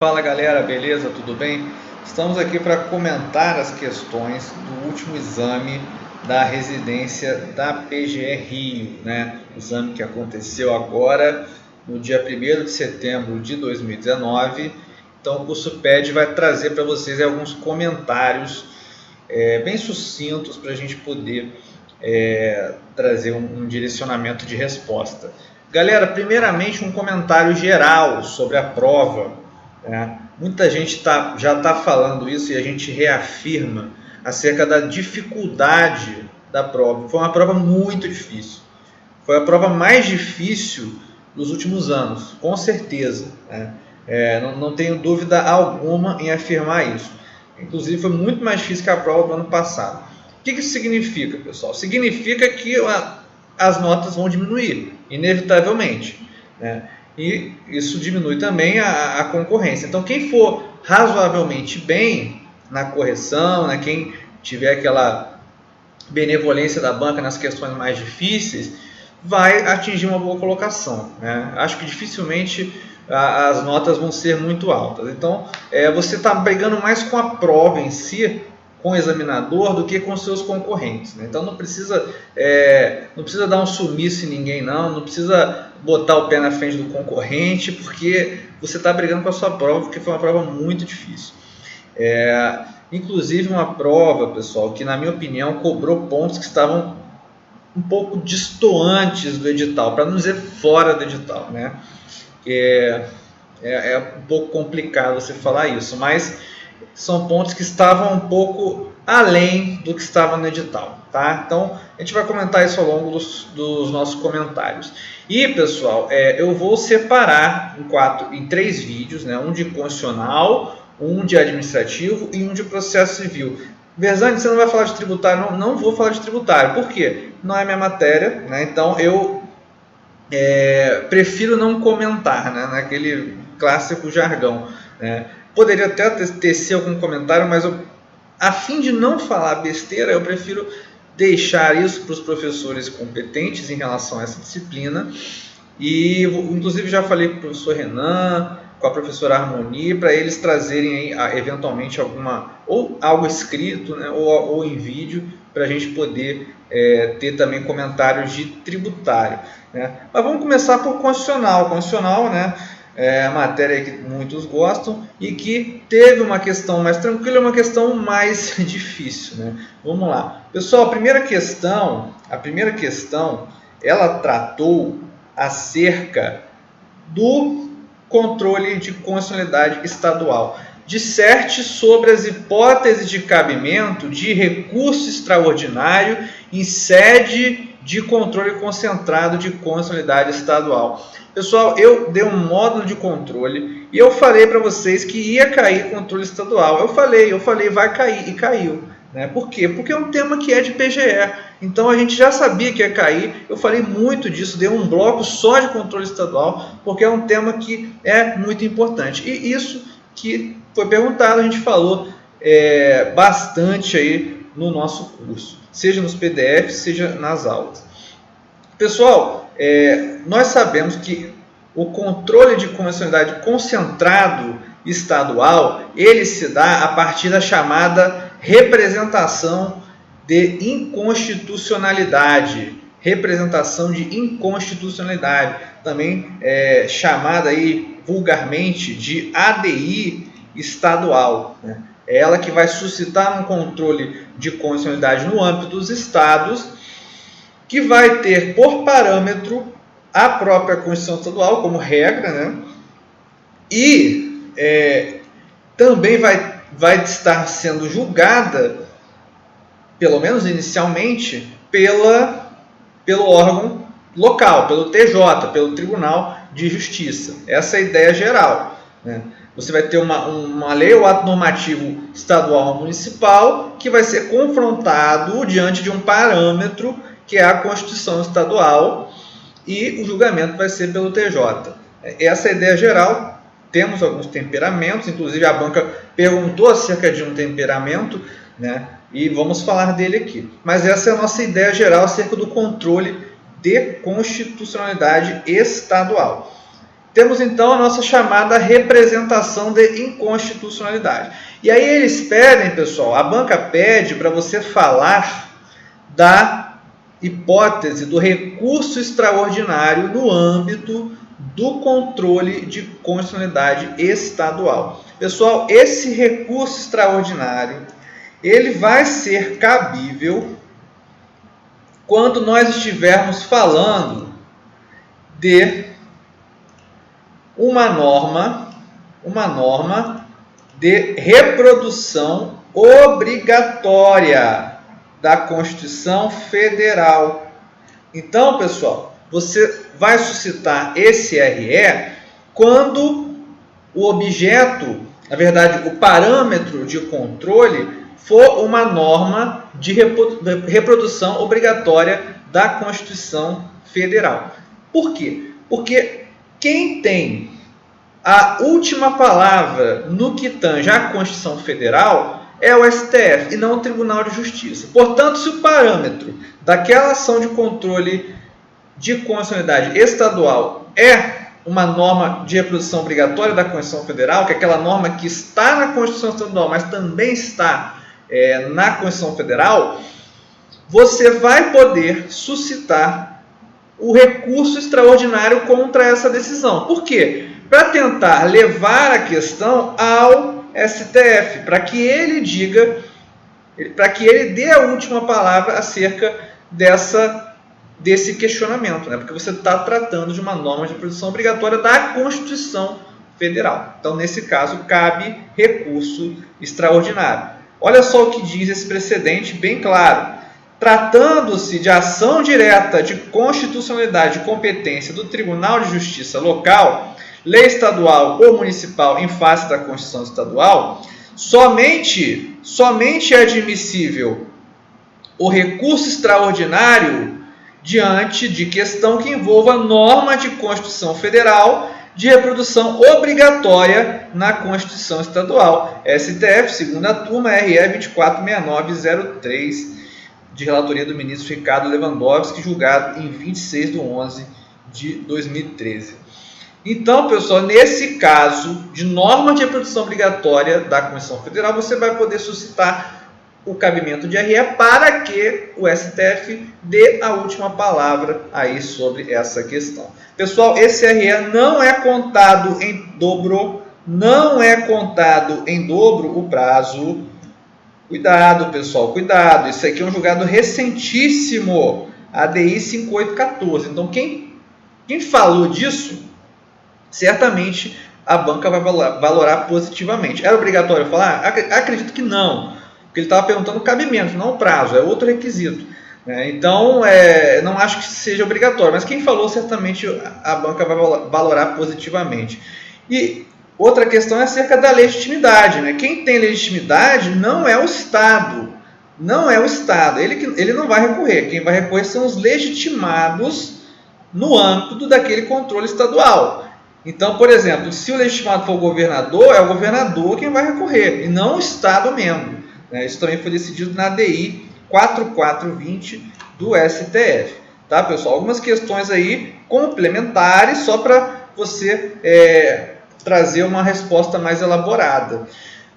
Fala galera, beleza? Tudo bem? Estamos aqui para comentar as questões do último exame da residência da PGE Rio, né? Exame que aconteceu agora no dia 1º de setembro de 2019. Então o curso PED vai trazer para vocês alguns comentários bem sucintos para a gente poder trazer um direcionamento de resposta. Galera, primeiramente um comentário geral sobre a prova. Muita gente já está falando isso e a gente reafirma acerca da dificuldade da prova. Foi uma prova muito difícil. Foi a prova mais difícil dos últimos anos, com certeza. Não tenho dúvida alguma em afirmar isso. Inclusive foi muito mais difícil que a prova do ano passado. O que isso significa, pessoal? Significa que as notas vão diminuir, inevitavelmente, né? E isso diminui também a concorrência. Então quem for razoavelmente bem na correção, né, quem tiver aquela benevolência da banca nas questões mais difíceis, vai atingir uma boa colocação, né? Acho que dificilmente as notas vão ser muito altas. Então você está brigando mais com a prova em si, com o examinador, do que com seus concorrentes, né? Então não precisa dar um sumiço em ninguém, não precisa botar o pé na frente do concorrente, porque você está brigando com a sua prova, porque foi uma prova muito difícil. Inclusive uma prova, pessoal, que na minha opinião cobrou pontos que estavam um pouco distantes do edital, para não dizer fora do edital, né? É um pouco complicado você falar isso, mas são pontos que estavam um pouco além do que estava no edital, tá? Então a gente vai comentar isso ao longo dos nossos comentários. E pessoal, eu vou separar em 3 vídeos, né? Um de constitucional, um de administrativo e um de processo civil. Berzani, você não vai falar de tributário? Não vou falar de tributário. Por quê? Não é minha matéria, né? Então eu prefiro não comentar, né? Naquele clássico jargão, né? Poderia até tecer algum comentário, mas a fim de não falar besteira, eu prefiro deixar isso para os professores competentes em relação a essa disciplina. E inclusive já falei com o professor Renan, com a professora Harmonie, para eles trazerem aí, eventualmente algo escrito, né, ou em vídeo, para a gente poder ter também comentários de tributário, né? Mas vamos começar por constitucional. Constitucional, né? É a matéria que muitos gostam e que teve uma questão mais tranquila e uma questão mais difícil, né? Vamos lá. Pessoal, a primeira questão, ela tratou acerca do controle de constitucionalidade estadual. Disserte sobre as hipóteses de cabimento de recurso extraordinário em sede de controle concentrado de constitucionalidade estadual. Pessoal, eu dei um módulo de controle e eu falei para vocês que ia cair controle estadual. Eu falei, vai cair, e caiu, né? Por quê? Porque é um tema que é de PGE. Então a gente já sabia que ia cair. Eu falei muito disso, dei um bloco só de controle estadual, porque é um tema que é muito importante. E isso que foi perguntado, a gente falou bastante aí no nosso curso, seja nos PDFs, seja nas aulas. Pessoal, nós sabemos que o controle de constitucionalidade concentrado estadual, ele se dá a partir da chamada representação de inconstitucionalidade. Representação de inconstitucionalidade, também chamada aí vulgarmente de ADI estadual, né? É ela que vai suscitar um controle de constitucionalidade no âmbito dos estados, que vai ter por parâmetro a própria Constituição Estadual como regra, né? E também vai estar sendo julgada, pelo menos inicialmente, pelo órgão local, pelo TJ, pelo Tribunal de Justiça. Essa é a ideia geral, né? Você vai ter uma lei ou ato normativo estadual ou municipal que vai ser confrontado diante de um parâmetro que é a Constituição Estadual, e o julgamento vai ser pelo TJ. Essa é a ideia geral. Temos alguns temperamentos, inclusive a banca perguntou acerca de um temperamento, né? E vamos falar dele aqui. Mas essa é a nossa ideia geral acerca do controle de constitucionalidade estadual. temos então a nossa chamada representação de inconstitucionalidade. E aí eles pedem, pessoal, a banca pede para você falar da hipótese do recurso extraordinário no âmbito do controle de constitucionalidade estadual. Pessoal, esse recurso extraordinário, ele vai ser cabível quando nós estivermos falando de uma norma de reprodução obrigatória da Constituição Federal. Então, pessoal, você vai suscitar esse RE quando o objeto, na verdade, o parâmetro de controle for uma norma de reprodução obrigatória da Constituição Federal. Por quê? Porque quem tem a última palavra no que tange à Constituição Federal é o STF e não o Tribunal de Justiça. Portanto, se o parâmetro daquela ação de controle de constitucionalidade estadual é uma norma de reprodução obrigatória da Constituição Federal, que é aquela norma que está na Constituição Estadual, mas também está na Constituição Federal, você vai poder suscitar o recurso extraordinário contra essa decisão. Por quê? Para tentar levar a questão ao STF, para que ele diga, para que ele dê a última palavra acerca desse questionamento, né? Porque você está tratando de uma norma de produção obrigatória da Constituição Federal. Então, nesse caso, cabe recurso extraordinário. Olha só o que diz esse precedente bem claro. Tratando-se de ação direta de constitucionalidade e competência do Tribunal de Justiça local, lei estadual ou municipal em face da Constituição Estadual, somente é admissível o recurso extraordinário diante de questão que envolva norma de Constituição Federal de reprodução obrigatória na Constituição Estadual. STF, segunda turma, RE 246903, de relatoria do ministro Ricardo Lewandowski, julgado em 26/11/2013. Então, pessoal, nesse caso de norma de reprodução obrigatória da Constituição Federal, você vai poder suscitar o cabimento de RE para que o STF dê a última palavra aí sobre essa questão. Pessoal, esse RE não é contado em dobro, o prazo. Cuidado, pessoal, cuidado. Isso aqui é um julgado recentíssimo, ADI 5814. Então, quem falou disso, certamente a banca vai valorar positivamente. Era obrigatório falar? Acredito que não, porque ele estava perguntando o cabimento, não o prazo, é outro requisito. Então, não acho que seja obrigatório, mas quem falou, certamente a banca vai valorar positivamente. E outra questão é acerca da legitimidade. Quem tem legitimidade não é o Estado. Ele não vai recorrer. Quem vai recorrer são os legitimados no âmbito daquele controle estadual. Então, por exemplo, se o legitimado for o governador, é o governador quem vai recorrer, e não o Estado membro. Isso também foi decidido na ADI 4420 do STF. Tá, pessoal? Algumas questões aí complementares, só para você trazer uma resposta mais elaborada.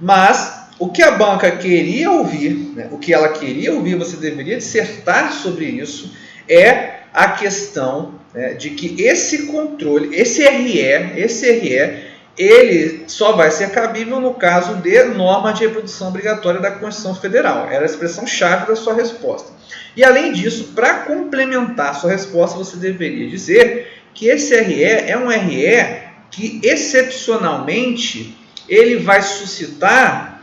Mas o que a banca queria ouvir, o que ela queria ouvir, você deveria dissertar sobre isso, é a questão de que esse controle, esse RE, ele só vai ser cabível no caso de norma de reprodução obrigatória da Constituição Federal. Era a expressão-chave da sua resposta. E, além disso, para complementar a sua resposta, você deveria dizer que esse RE é um RE que, excepcionalmente, ele vai suscitar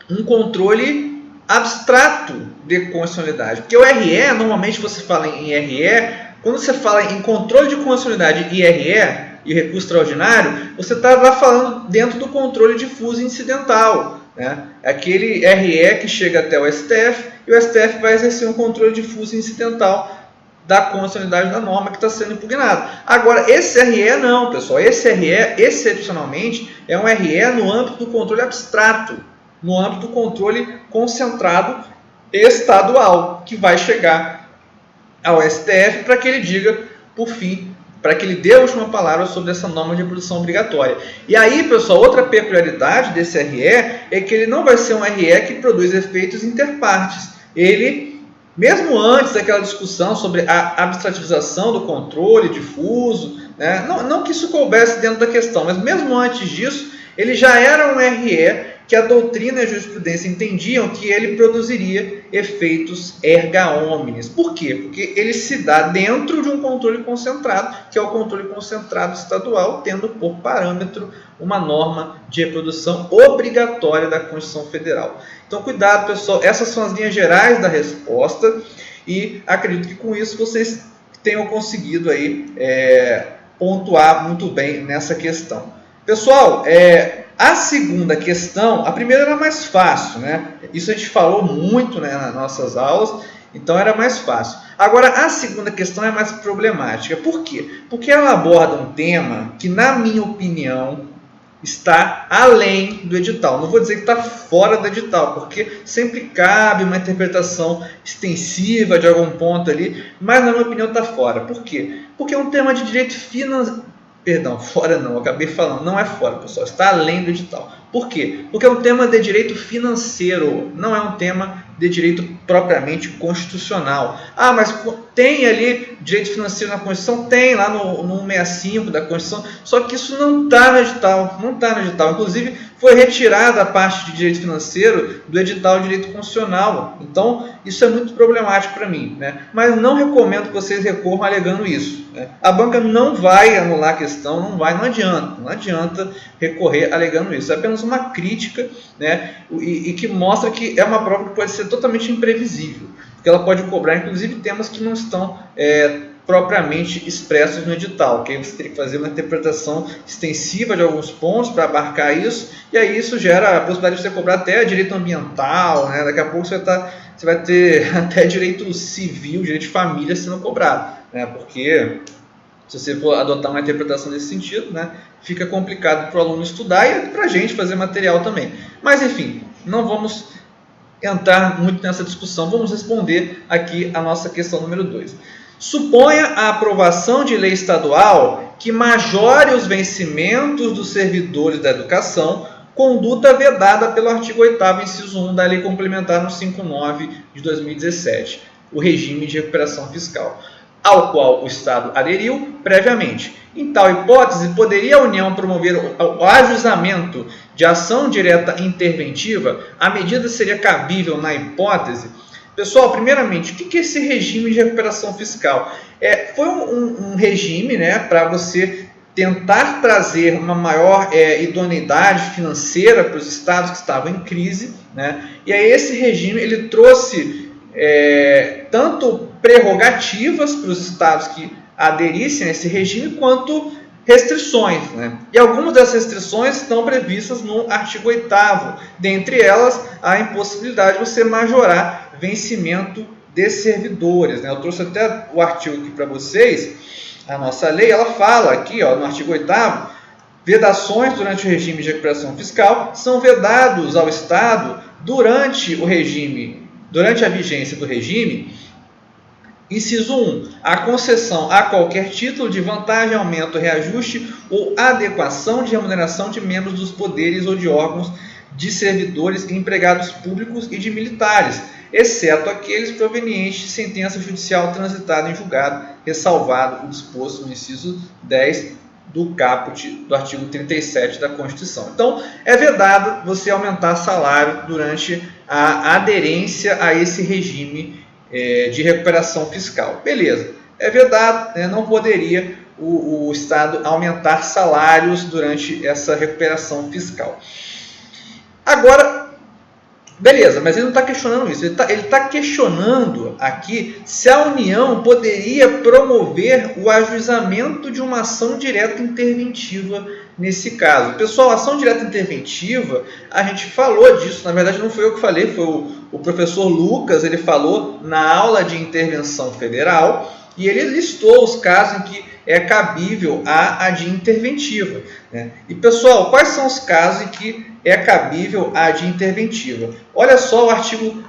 um controle abstrato de constitucionalidade. Porque o RE, normalmente você fala em RE, quando você fala em controle de constitucionalidade e RE, e recurso extraordinário, você está lá falando dentro do controle difuso e incidental. Aquele RE que chega até o STF, e o STF vai exercer um controle difuso e incidental da constitucionalidade da norma que está sendo impugnada. Agora, esse RE não, pessoal. Esse RE, excepcionalmente, é um RE no âmbito do controle abstrato, no âmbito do controle concentrado estadual, que vai chegar ao STF para que ele diga, por fim, para que ele dê a última palavra sobre essa norma de reprodução obrigatória. E aí, pessoal, outra peculiaridade desse RE é que ele não vai ser um RE que produz efeitos interpartes. Ele, mesmo antes daquela discussão sobre a abstrativização do controle difuso, né, não que isso coubesse dentro da questão, mas mesmo antes disso, ele já era um RE que a doutrina e a jurisprudência entendiam que ele produziria efeitos erga omnes. Por quê? Porque ele se dá dentro de um controle concentrado, que é o controle concentrado estadual, tendo por parâmetro uma norma de reprodução obrigatória da Constituição Federal. Então, cuidado, pessoal. Essas são as linhas gerais da resposta e acredito que com isso vocês tenham conseguido aí, pontuar muito bem nessa questão. Pessoal, a segunda questão, a primeira era mais fácil, né? Isso a gente falou muito, né, nas nossas aulas, então era mais fácil. Agora, a segunda questão é mais problemática. Por quê? Porque ela aborda um tema que, na minha opinião, está além do edital. Não vou dizer que está fora do edital, porque sempre cabe uma interpretação extensiva de algum ponto ali, mas, na minha opinião, está fora. Por quê? Porque é um tema de direito financeiro. Perdão, fora não, eu acabei falando, não é fora, pessoal, está além do edital. Por quê? Porque é um tema de direito financeiro, não é um tema de direito propriamente constitucional. Ah, mas tem ali direito financeiro na Constituição? Tem, lá no 165 da Constituição, só que isso não está no edital, não está no edital. Inclusive, foi retirada a parte de direito financeiro do edital de direito constitucional. Então, isso é muito problemático para mim, né? Mas não recomendo que vocês recorram alegando isso, né? A banca não vai anular a questão, não adianta recorrer alegando isso. É apenas uma crítica, né? E que mostra que é uma prova que pode ser totalmente imprevisível, porque ela pode cobrar, inclusive, temas que não estão propriamente expressos no edital, que aí você teria que fazer uma interpretação extensiva de alguns pontos para abarcar isso, e aí isso gera a possibilidade de você cobrar até direito ambiental, né? Daqui a pouco você vai ter até direito civil, direito de família sendo cobrado, né? Porque se você for adotar uma interpretação nesse sentido, né, fica complicado para o aluno estudar e para a gente fazer material também. Mas, enfim, não vamos entrar muito nessa discussão, vamos responder aqui a nossa questão número 2. Suponha a aprovação de lei estadual que majore os vencimentos dos servidores da educação, conduta vedada pelo artigo 8º, inciso 1 da Lei Complementar no 59 de 2017, o regime de recuperação fiscal, ao qual o Estado aderiu previamente. Em tal hipótese, poderia a União promover o ajuizamento de ação direta interventiva? A medida seria cabível na hipótese? Pessoal, primeiramente, o que é esse regime de recuperação fiscal? Foi um regime, né, para você tentar trazer uma maior idoneidade financeira para os estados que estavam em crise, né? E aí esse regime ele trouxe tanto prerrogativas para os estados que aderissem a esse regime, quanto restrições, né? E algumas das restrições estão previstas no artigo 8º, dentre elas a impossibilidade de você majorar vencimento de servidores, né? Eu trouxe até o artigo aqui para vocês. A nossa lei, ela fala aqui, ó, no artigo 8º, vedações durante o regime de recuperação fiscal são vedados ao Estado durante a vigência do regime. Inciso 1. A concessão a qualquer título de vantagem, aumento, reajuste ou adequação de remuneração de membros dos poderes ou de órgãos de servidores, empregados públicos e de militares, exceto aqueles provenientes de sentença judicial transitada em julgado, ressalvado o disposto no inciso 10 do caput do artigo 37 da Constituição. Então, é vedado você aumentar salário durante a aderência a esse regime de recuperação fiscal. Beleza, é vedado, né? Não poderia o Estado aumentar salários durante essa recuperação fiscal. Agora, beleza, mas ele não está questionando isso, ele está questionando aqui se a União poderia promover o ajuizamento de uma ação direta interventiva nesse caso. Pessoal, ação direta interventiva, a gente falou disso, na verdade não foi eu que falei, foi o professor Lucas, ele falou na aula de intervenção federal, e ele listou os casos em que é cabível a ADI interventiva, né? E pessoal, quais são os casos em que é cabível a ADI interventiva? Olha só o artigo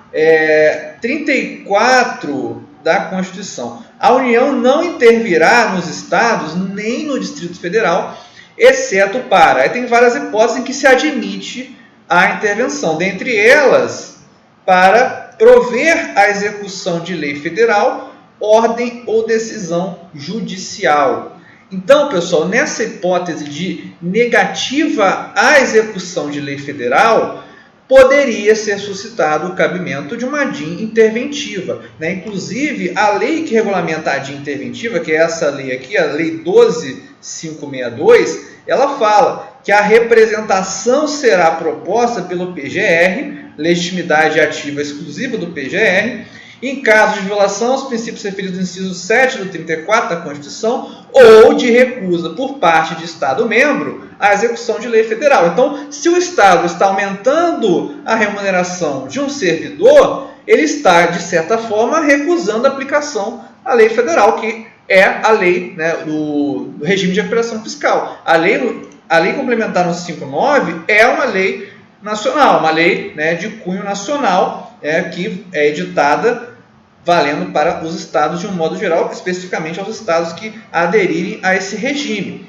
34 da Constituição. A União não intervirá nos estados nem no Distrito Federal, exceto para... Aí tem várias hipóteses em que se admite a intervenção, dentre elas, para prover a execução de lei federal, ordem ou decisão judicial. Então, pessoal, nessa hipótese de negativa à execução de lei federal, poderia ser suscitado o cabimento de uma DIN interventiva, né? Inclusive, a lei que regulamenta a DIN interventiva, que é essa lei aqui, a Lei 12.562, ela fala que a representação será proposta pelo PGR, legitimidade ativa exclusiva do PGR, em caso de violação aos princípios referidos no inciso 7 do 34 da Constituição ou de recusa por parte de Estado-membro à execução de lei federal. Então, se o Estado está aumentando a remuneração de um servidor, ele está, de certa forma, recusando a aplicação à lei federal, que é a lei, né, do regime de recuperação fiscal. A lei complementar 159 é uma lei nacional, uma lei, né, de cunho nacional, que é editada valendo para os estados de um modo geral, especificamente aos estados que aderirem a esse regime.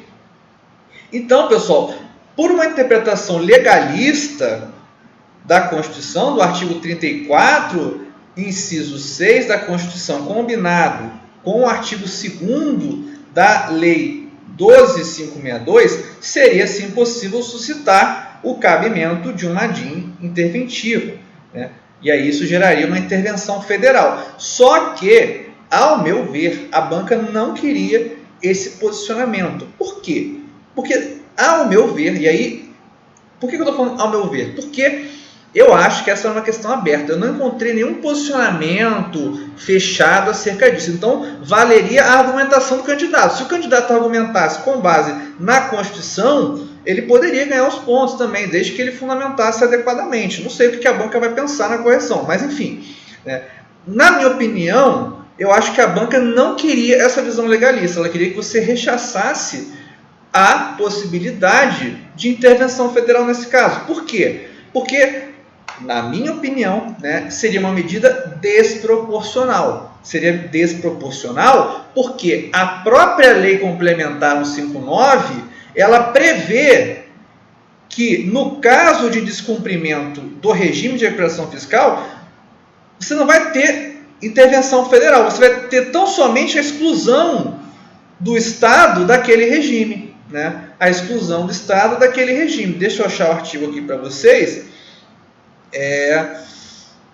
Então, pessoal, por uma interpretação legalista da Constituição, do artigo 34, inciso 6 da Constituição, combinado com o artigo 2º da Lei 12.562, seria, sim, possível suscitar o cabimento de uma DIN interventiva, né? E aí isso geraria uma intervenção federal. Só que, ao meu ver, a banca não queria esse posicionamento. Por quê? Porque, ao meu ver, e aí, por que eu estou falando ao meu ver? Porque eu acho que essa é uma questão aberta. Eu não encontrei nenhum posicionamento fechado acerca disso. Então, valeria a argumentação do candidato. Se o candidato argumentasse com base na Constituição, ele poderia ganhar os pontos também, desde que ele fundamentasse adequadamente. Não sei o que a banca vai pensar na correção, mas enfim, né? Na minha opinião, eu acho que a banca não queria essa visão legalista. Ela queria que você rechaçasse a possibilidade de intervenção federal nesse caso. Por quê? Porque, na minha opinião, né, seria uma medida desproporcional. Seria desproporcional porque a própria Lei Complementar 159, ela prevê que, no caso de descumprimento do regime de recuperação fiscal, você não vai ter intervenção federal, você vai ter tão somente a exclusão do Estado daquele regime, né? A exclusão do Estado daquele regime. Deixa eu achar o artigo aqui para vocês.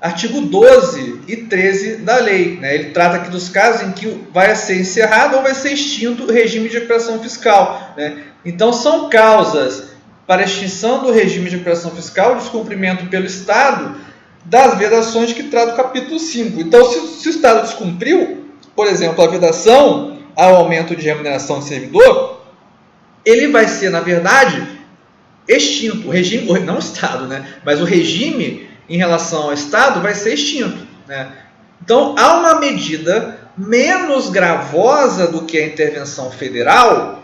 Artigo 12 e 13 da lei, né? Ele trata aqui dos casos em que vai ser encerrado ou vai ser extinto o regime de recuperação fiscal, né? Então, são causas para extinção do regime de recuperação fiscal, descumprimento pelo Estado das vedações que trata o capítulo 5. Então, se o Estado descumpriu, por exemplo, a vedação ao aumento de remuneração do servidor, ele vai ser, na verdade, extinto. O regime, não o Estado, né? Mas o regime em relação ao Estado vai ser extinto, né? Então, há uma medida menos gravosa do que a intervenção federal,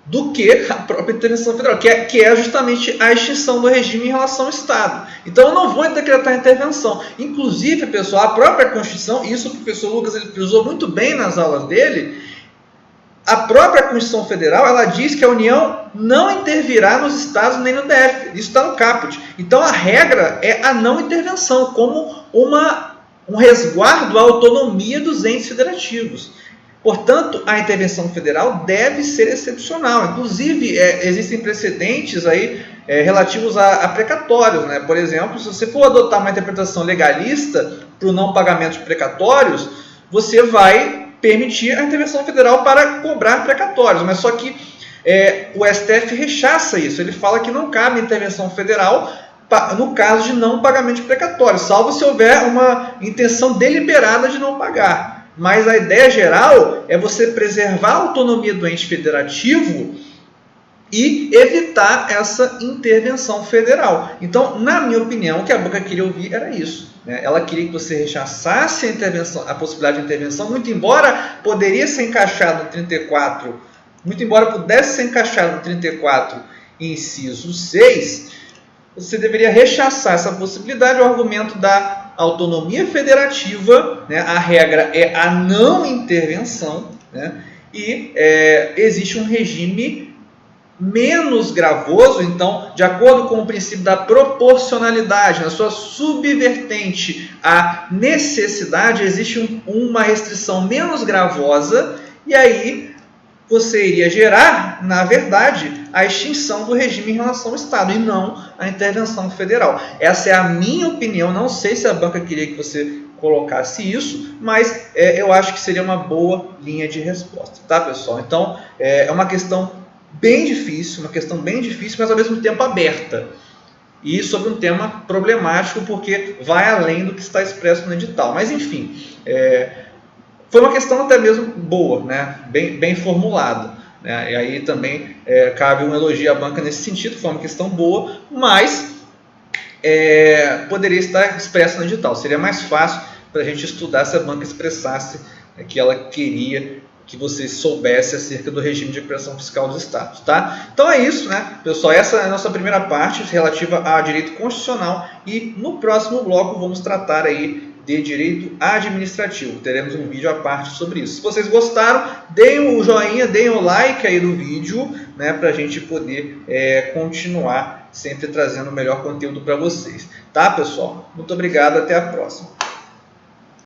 do que a própria intervenção federal, que é justamente a extinção do regime em relação ao Estado. Então, eu não vou decretar intervenção. Inclusive, pessoal, a própria Constituição, isso o professor Lucas ele frisou muito bem nas aulas dele, a própria Constituição Federal, ela diz que a União não intervirá nos estados nem no DF. Isso está no caput. Então, a regra é a não intervenção, como um resguardo à autonomia dos entes federativos. Portanto, a intervenção federal deve ser excepcional. Inclusive, existem precedentes aí, relativos a precatórios, né? Por exemplo, se você for adotar uma interpretação legalista para o não pagamento de precatórios, você vai permitir a intervenção federal para cobrar precatórios. Mas só que o STF rechaça isso. Ele fala que não cabe intervenção federal no caso de não pagamento de precatórios, salvo se houver uma intenção deliberada de não pagar. Mas a ideia geral é você preservar a autonomia do ente federativo e evitar essa intervenção federal. Então, na minha opinião, o que a banca queria ouvir era isso, né? Ela queria que você rechaçasse a possibilidade de intervenção, muito embora poderia ser encaixado no 34, muito embora pudesse ser encaixado no 34, inciso 6, você deveria rechaçar essa possibilidade. O argumento da autonomia federativa, né? A regra é a não intervenção, né? E existe um regime menos gravoso, então, de acordo com o princípio da proporcionalidade, na sua subvertente à necessidade, existe uma restrição menos gravosa, e aí você iria gerar, na verdade, a extinção do regime em relação ao Estado e não a intervenção federal. Essa é a minha opinião, não sei se a banca queria que você colocasse isso, mas eu acho que seria uma boa linha de resposta, tá, pessoal? Então, é uma questão bem difícil, mas ao mesmo tempo aberta. E sobre um tema problemático, porque vai além do que está expresso no edital. Mas, enfim, foi uma questão até mesmo boa, né? Bem formulada. Né? E aí também cabe um elogio à banca nesse sentido, foi uma questão boa, mas poderia estar expresso no edital. Seria mais fácil para a gente estudar se a banca expressasse que ela queria que você soubesse acerca do regime de recuperação fiscal dos estados, tá? Então é isso, né, pessoal? Essa é a nossa primeira parte relativa a direito constitucional e no próximo bloco vamos tratar aí de direito administrativo. Teremos um vídeo à parte sobre isso. Se vocês gostaram, deem o joinha, deem o like aí no vídeo, né, para a gente poder continuar sempre trazendo o melhor conteúdo para vocês, tá, pessoal? Muito obrigado, até a próxima.